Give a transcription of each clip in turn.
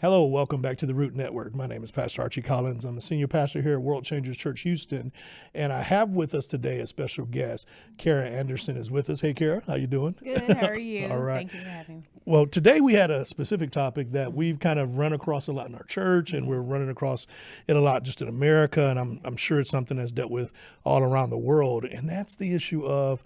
Hello, welcome back to the Root Network. My name is Pastor Archie Collins. I'm the senior pastor here at World Changers Church Houston, and I have with us today a special guest. Kara Anderson is with us. Hey, Kara, how you doing? Good. How are you? All right. Thank you for having me. Well, today we had a specific topic that we've kind of run across a lot in our church, and we're running across it a lot just in America, and I'm sure it's something that's dealt with all around the world, and that's the issue of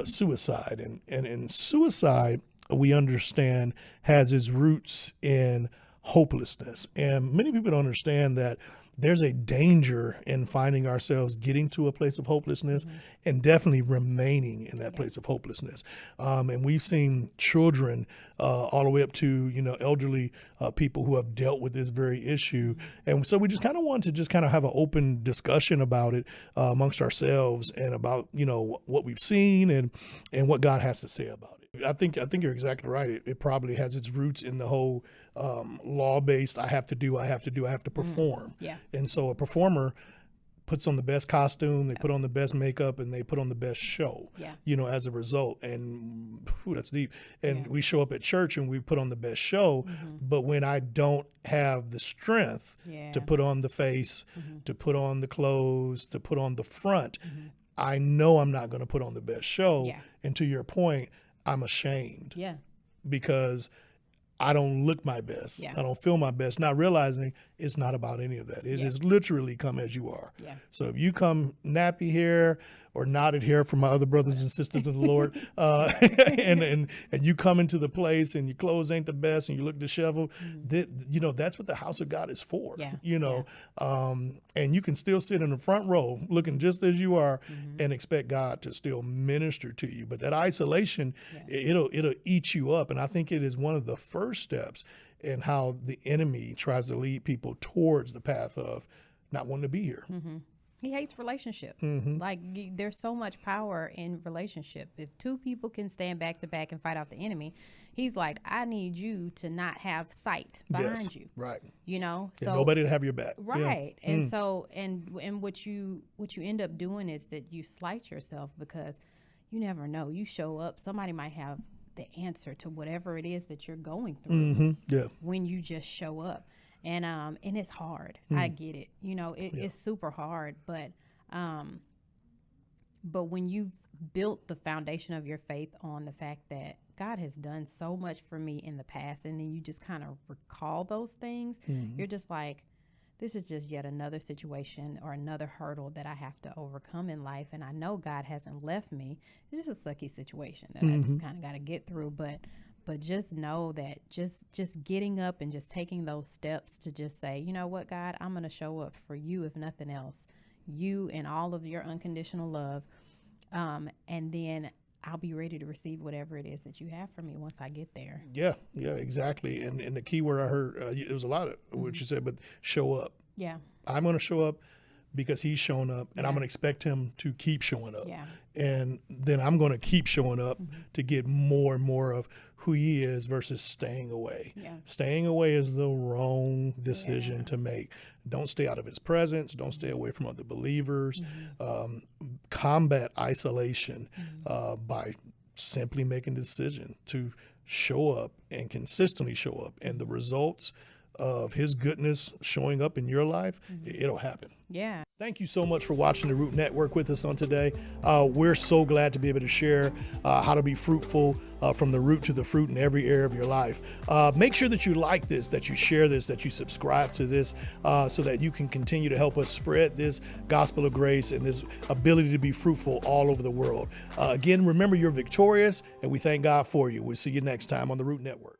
suicide. And suicide, we understand, has its roots in hopelessness. And many people don't understand that there's a danger in finding ourselves getting to a place of hopelessness and definitely remaining in that place of hopelessness. And we've seen children all the way up to, elderly people who have dealt with this very issue. And so we just kind of want to just kind of have an open discussion about it amongst ourselves and about, what we've seen and what God has to say about it. I think you're exactly right. It probably has its roots in the whole law-based, I have to perform. Yeah. And so a performer puts on the best costume, they put on the best makeup, and they put on the best show, as a result. And that's deep. And we show up at church and we put on the best show, but when I don't have the strength to put on the face, to put on the clothes, to put on the front, I know I'm not going to put on the best show. Yeah. And to your point, I'm ashamed. Yeah. Because I don't look my best. Yeah. I don't feel my best, not realizing it's not about any of that. It is literally come as you are. Yeah. So if you come nappy hair or knotted hair from my other brothers and sisters in the Lord, and you come into the place and your clothes ain't the best and you look disheveled, that's what the house of God is for. Yeah. And you can still sit in the front row looking just as you are and expect God to still minister to you. But that isolation, it'll eat you up. And I think it is one of the first steps in how the enemy tries to lead people towards the path of not wanting to be here. He hates relationship. Like there's so much power in relationship. If two people can stand back to back and fight off the enemy, he's like, I need you to not have sight behind you. Right. So nobody to have your back. Right. Yeah. And so and what you end up doing is that you slight yourself because you never know. You show up, somebody might have the answer to whatever it is that you're going through when you just show up. And it's hard. I get it. It's super hard. But when you've built the foundation of your faith on the fact that God has done so much for me in the past, and then you just kind of recall those things, you're just like, this is just yet another situation or another hurdle that I have to overcome in life. And I know God hasn't left me. It's just a sucky situation that I just kind of got to get through. But just know that just getting up and just taking those steps to just say, you know what, God, I'm going to show up for you, if nothing else, you and all of your unconditional love. And then I'll be ready to receive whatever it is that you have for me once I get there. Yeah, exactly. And the key word I heard, it was a lot of what you said, but show up. Yeah. I'm going to show up because he's showing up, and I'm going to expect him to keep showing up. Yeah. And then I'm going to keep showing up to get more and more of who he is versus staying away. Yeah. Staying away is the wrong decision to make. Don't stay out of his presence. Don't stay away from other believers. Combat isolation by simply making the decision to show up and consistently show up. And the results of his goodness showing up in your life, it'll happen. Yeah. Thank you so much for watching the Root Network with us on today. We're so glad to be able to share how to be fruitful from the root to the fruit in every area of your life. Make sure that you like this, that you share this, that you subscribe to this so that you can continue to help us spread this gospel of grace and this ability to be fruitful all over the world. Again, remember, you're victorious, and we thank God for you. We'll see you next time on the Root Network.